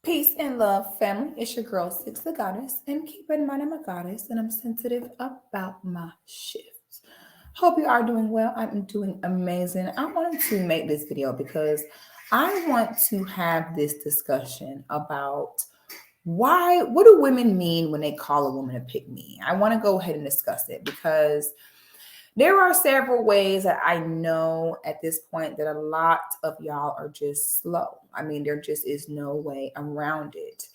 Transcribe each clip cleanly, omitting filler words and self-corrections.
Peace and love, family. It's your girl, Six the Goddess. And keep in mind, I'm a goddess and I'm sensitive about my shifts. Hope you are doing well. I'm doing amazing. I wanted to make this video because I want to have this discussion about what do women mean when they call a woman a pick me? I want to go ahead and discuss it because there are several ways that I know at this point that a lot of y'all are just slow. I mean, there just is no way around it.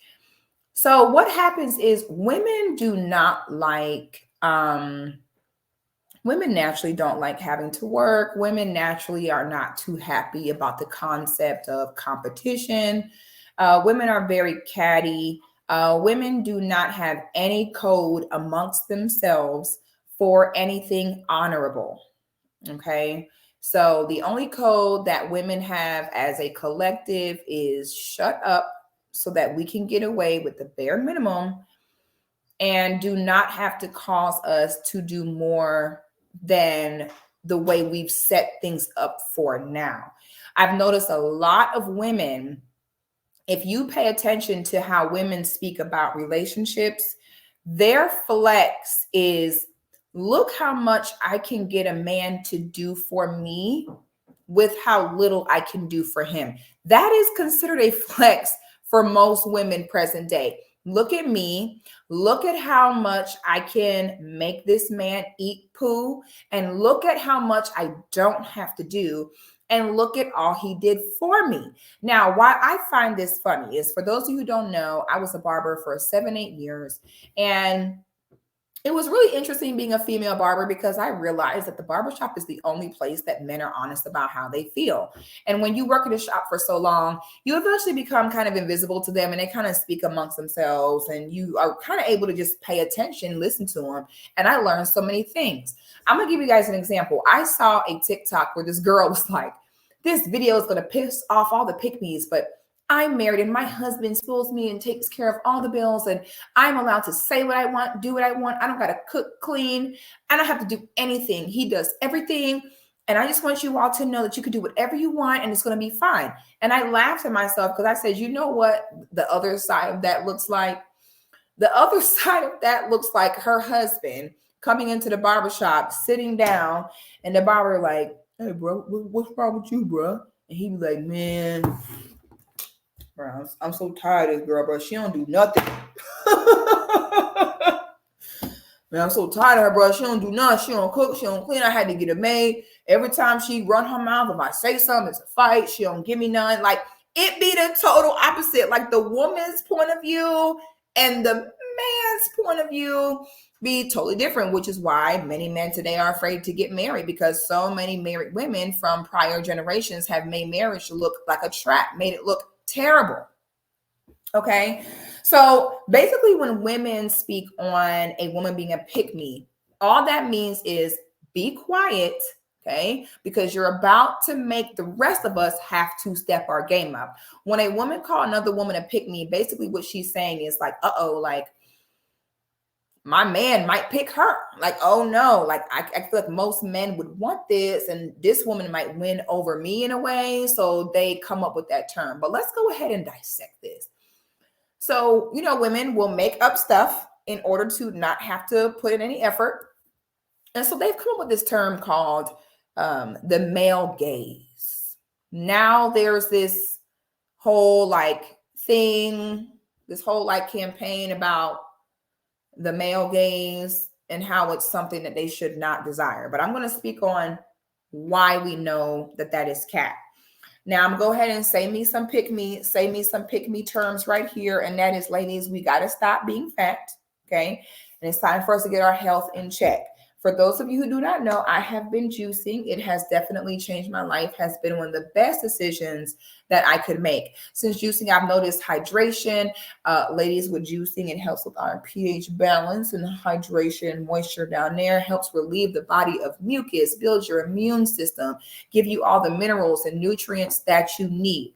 So what happens is women do not like women naturally don't like having to work. Women naturally are not too happy about the concept of competition. Women are very catty. Women do not have any code amongst themselves for anything honorable. Okay. So the only code that women have as a collective is shut up so that we can get away with the bare minimum and do not have to cause us to do more than the way we've set things up for now. I've noticed a lot of women, if you pay attention to how women speak about relationships, their flex is look how much I can get a man to do for me with how little I can do for him. That is considered a flex for most women present day. Look at me. Look at how much I can make this man eat poo, and look at how much I don't have to do. And look at all he did for me. Now, why I find this funny is, for those of you who don't know, I was a barber for 7-8 years. And it was really interesting being a female barber because I realized that the barbershop is the only place that men are honest about how they feel. And when you work in a shop for so long, you eventually become kind of invisible to them and they kind of speak amongst themselves and you are kind of able to just pay attention, listen to them. And I learned so many things. I'm going to give you guys an example. I saw a TikTok where this girl was like, this video is going to piss off all the pick-me's, but I'm married and my husband schools me and takes care of all the bills and I'm allowed to say what I want, do what I want. I don't got to cook, clean. I don't have to do anything. He does everything. And I just want you all to know that you can do whatever you want and it's going to be fine. And I laughed at myself because I said, you know what the other side of that looks like? The other side of that looks like her husband coming into the barbershop, sitting down, and the barber like, hey, bro, what's wrong with you, bro? And he be like, man, bro, I'm so tired of this girl, bro. She don't do nothing. Man, I'm so tired of her, bro. She don't do nothing. She don't cook. She don't clean. I had to get a maid. Every time she run her mouth, if I say something, it's a fight. She don't give me none. Like, it be the total opposite. Like, the woman's point of view and the man's point of view be totally different, which is why many men today are afraid to get married because so many married women from prior generations have made marriage look like a trap, made it look terrible. Okay. So basically, when women speak on a woman being a pick me, all that means is be quiet. Okay. Because you're about to make the rest of us have to step our game up. When a woman call another woman a pick me, basically what she's saying is like, like, my man might pick her. Like, oh no, like I feel like most men would want this and this woman might win over me in a way. So they come up with that term. But let's go ahead and dissect this. So, women will make up stuff in order to not have to put in any effort. And so they've come up with this term called the male gaze. Now there's this whole campaign about the male gaze and how it's something that they should not desire. But I'm going to speak on why we know that is cat. Now I'm going to go ahead and say me some pick me terms right here. And that is, ladies, we got to stop being fat. Okay. And it's time for us to get our health in check. For those of you who do not know, I have been juicing. It has definitely changed my life, has been one of the best decisions that I could make. Since juicing, I've noticed hydration. Ladies, with juicing, it helps with our pH balance and hydration, moisture down there, helps relieve the body of mucus, builds your immune system, give you all the minerals and nutrients that you need.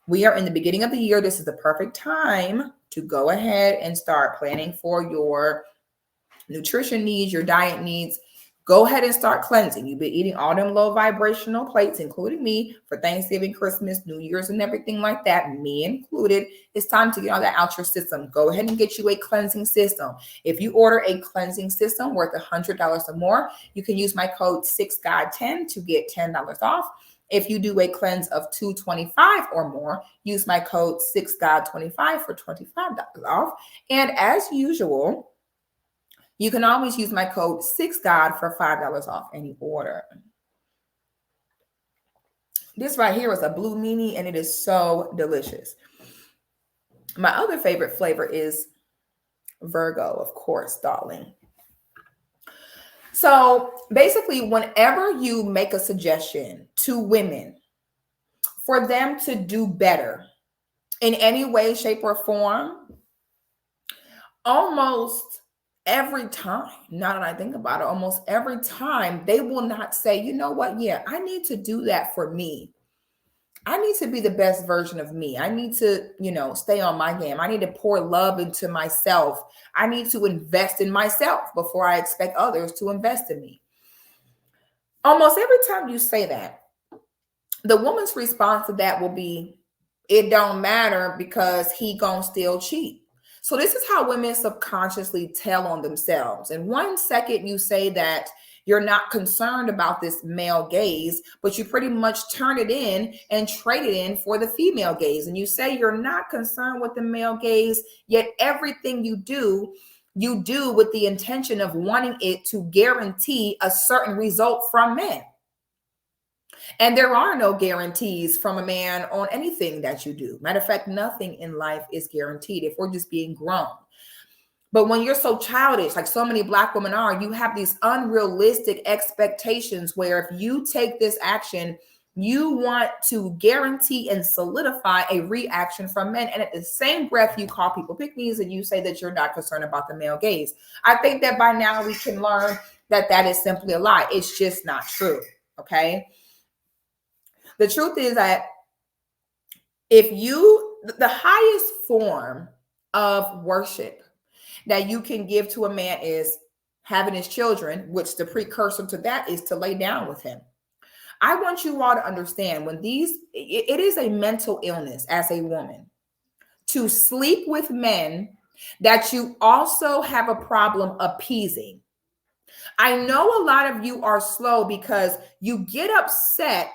We are in the beginning of the year. This is the perfect time to go ahead and start planning for your nutrition needs, your diet needs. Go ahead and start cleansing. You've been eating all them low vibrational plates, including me, for Thanksgiving, Christmas, New Year's, and everything like that, me included. It's time to get all that out your system. Go ahead and get you a cleansing system. If you order a cleansing system worth $100 or more, you can use my code 6God10 to get $10 off. If you do a cleanse of $225 or more, use my code 6God25 for $25 off. And as usual, you can always use my code 6God for $5 off any order. This right here is a blue meanie, and it is so delicious. My other favorite flavor is Virgo, of course, darling. So basically, whenever you make a suggestion to women for them to do better in any way, shape, or form, almost every time, now that I think about it, almost every time they will not say, you know what? Yeah, I need to do that for me. I need to be the best version of me. I need to, stay on my game. I need to pour love into myself. I need to invest in myself before I expect others to invest in me. Almost every time you say that, the woman's response to that will be, it don't matter because he gonna still cheat. So this is how women subconsciously tell on themselves. In 1 second, you say that you're not concerned about this male gaze, but you pretty much turn it in and trade it in for the female gaze. And you say you're not concerned with the male gaze, yet everything you do with the intention of wanting it to guarantee a certain result from men. And there are no guarantees from a man on anything that you do. Matter of fact, nothing in life is guaranteed if we're just being grown. But when you're so childish, like so many Black women are, you have these unrealistic expectations where if you take this action, you want to guarantee and solidify a reaction from men. And at the same breath, you call people pick-me's and you say that you're not concerned about the male gaze. I think that by now we can learn that that is simply a lie. It's just not true, okay? The truth is that the highest form of worship that you can give to a man is having his children, which the precursor to that is to lay down with him. I want you all to understand it is a mental illness as a woman to sleep with men that you also have a problem appeasing. I know a lot of you are slow because you get upset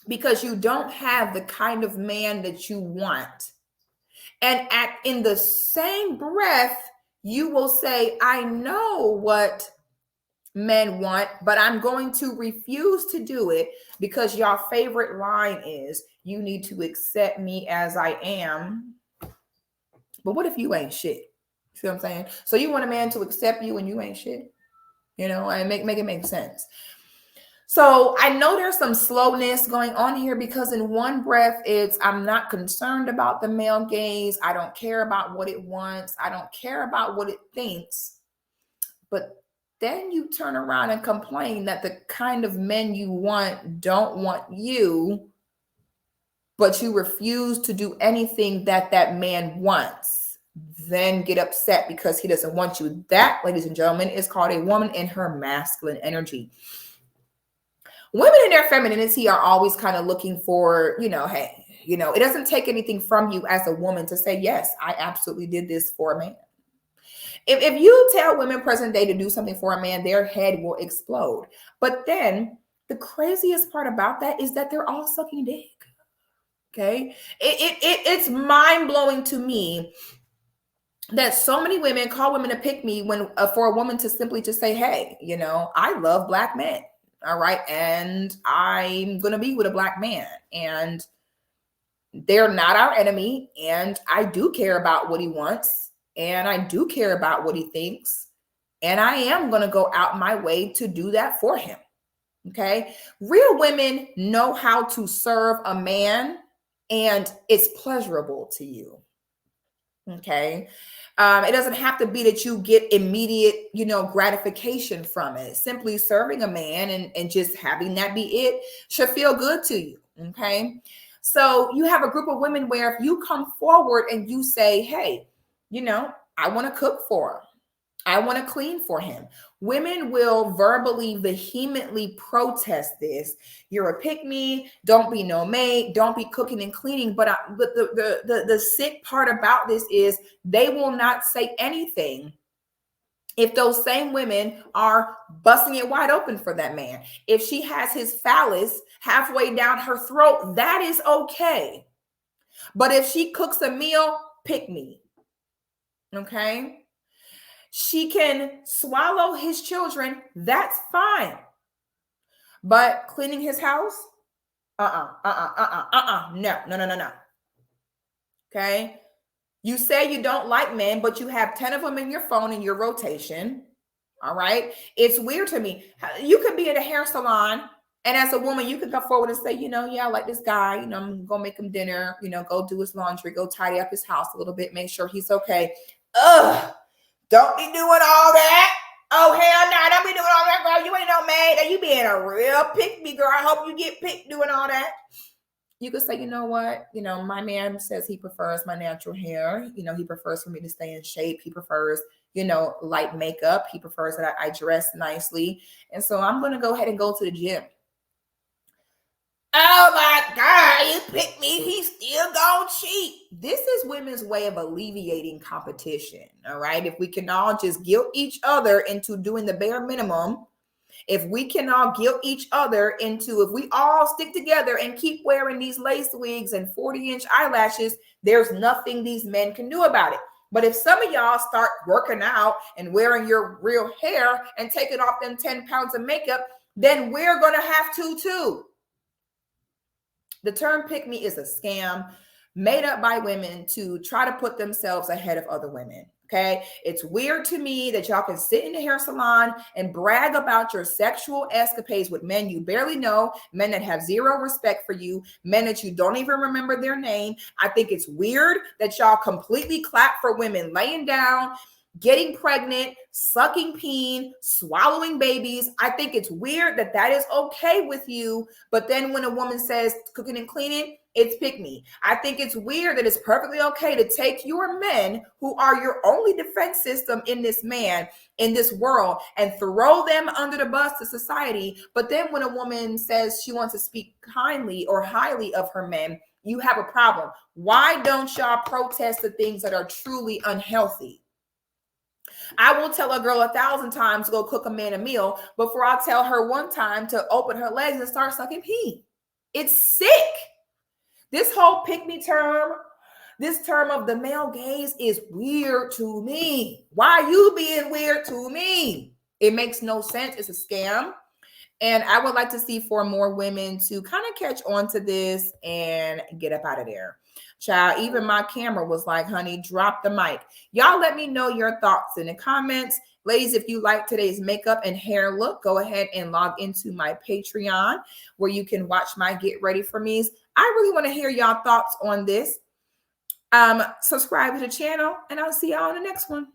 because you don't have the kind of man that you want. And in the same breath, you will say, I know what men want, but I'm going to refuse to do it because your favorite line is, you need to accept me as I am. But what if you ain't shit? See what I'm saying? So you want a man to accept you when you ain't shit? And make it make sense. So I know there's some slowness going on here because in one breath, I'm not concerned about the male gaze. I don't care about what it wants. I don't care about what it thinks. But then you turn around and complain that the kind of men you want don't want you, but you refuse to do anything that that man wants. Then get upset because he doesn't want you. That, ladies and gentlemen, is called a woman in her masculine energy. Women in their femininity are always kind of looking for, hey, it doesn't take anything from you as a woman to say, yes, I absolutely did this for a man. If you tell women present day to do something for a man, their head will explode. But then the craziest part about that is that they're all sucking dick. Okay. It's mind blowing to me that so many women call women to pick me when for a woman to simply just say, hey, I love Black men. All right. And I'm going to be with a Black man and they're not our enemy. And I do care about what he wants. And I do care about what he thinks. And I am going to go out my way to do that for him. Okay. Real women know how to serve a man and it's pleasurable to you. Okay. It doesn't have to be that you get immediate, gratification from it. Simply serving a man and just having that be it should feel good to you. Okay. So you have a group of women where if you come forward and you say, hey, I want to cook for him. I want to clean for him. Women will verbally, vehemently protest this. You're a pick me. Don't be no maid. Don't be cooking and cleaning. But the sick part about this is they will not say anything if those same women are busting it wide open for that man. If she has his phallus halfway down her throat, that is okay. But if she cooks a meal, pick me. Okay? She can swallow his children, that's fine. But cleaning his house, no. Okay? You say you don't like men, but you have 10 of them in your phone in your rotation. All right? It's weird to me. You could be at a hair salon, and as a woman, you could come forward and say, yeah, I like this guy. I'm going to make him dinner, go do his laundry, go tidy up his house a little bit, make sure he's okay. Ugh. Don't be doing all that. Oh, hell no. Don't be doing all that, girl. You ain't no maid. And you being a real pick me, girl. I hope you get picked doing all that. You could say, you know what? My man says he prefers my natural hair. He prefers for me to stay in shape. He prefers, light makeup. He prefers that I dress nicely. And so I'm going to go ahead and go to the gym. Oh my God, you picked me. He's still gonna cheat. This is women's way of alleviating competition. All right. If we can all just guilt each other into doing the bare minimum, if we can all guilt each other into, if we all stick together and keep wearing these lace wigs and 40-inch eyelashes, there's nothing these men can do about it. But if some of y'all start working out and wearing your real hair and taking off them 10 pounds of makeup, then we're going to have to too. The term pick me is a scam made up by women to try to put themselves ahead of other women. Okay. It's weird to me that y'all can sit in the hair salon and brag about your sexual escapades with men you barely know, men that have zero respect for you, men that you don't even remember their name. I think it's weird that y'all completely clap for women laying down, getting pregnant, sucking peen, swallowing babies. I think it's weird that that is okay with you. But then when a woman says cooking and cleaning, it's pick me. I think it's weird that it's perfectly okay to take your men who are your only defense system in this world and throw them under the bus to society. But then when a woman says she wants to speak kindly or highly of her men, you have a problem. Why don't y'all protest the things that are truly unhealthy? I will tell a girl 1,000 times to go cook a man a meal before I'll tell her one time to open her legs and start sucking pee. It's sick. This whole pick-me term, this term of the male gaze is weird to me. Why are you being weird to me? It makes no sense. It's a scam. And I would like to see for more women to kind of catch on to this and get up out of there. Child, even my camera was like, honey, drop the mic. Y'all let me know your thoughts in the comments. Ladies, if you like today's makeup and hair look, go ahead and log into my Patreon where you can watch my Get Ready For Me's. I really want to hear y'all thoughts on this. Subscribe to the channel and I'll see y'all on the next one.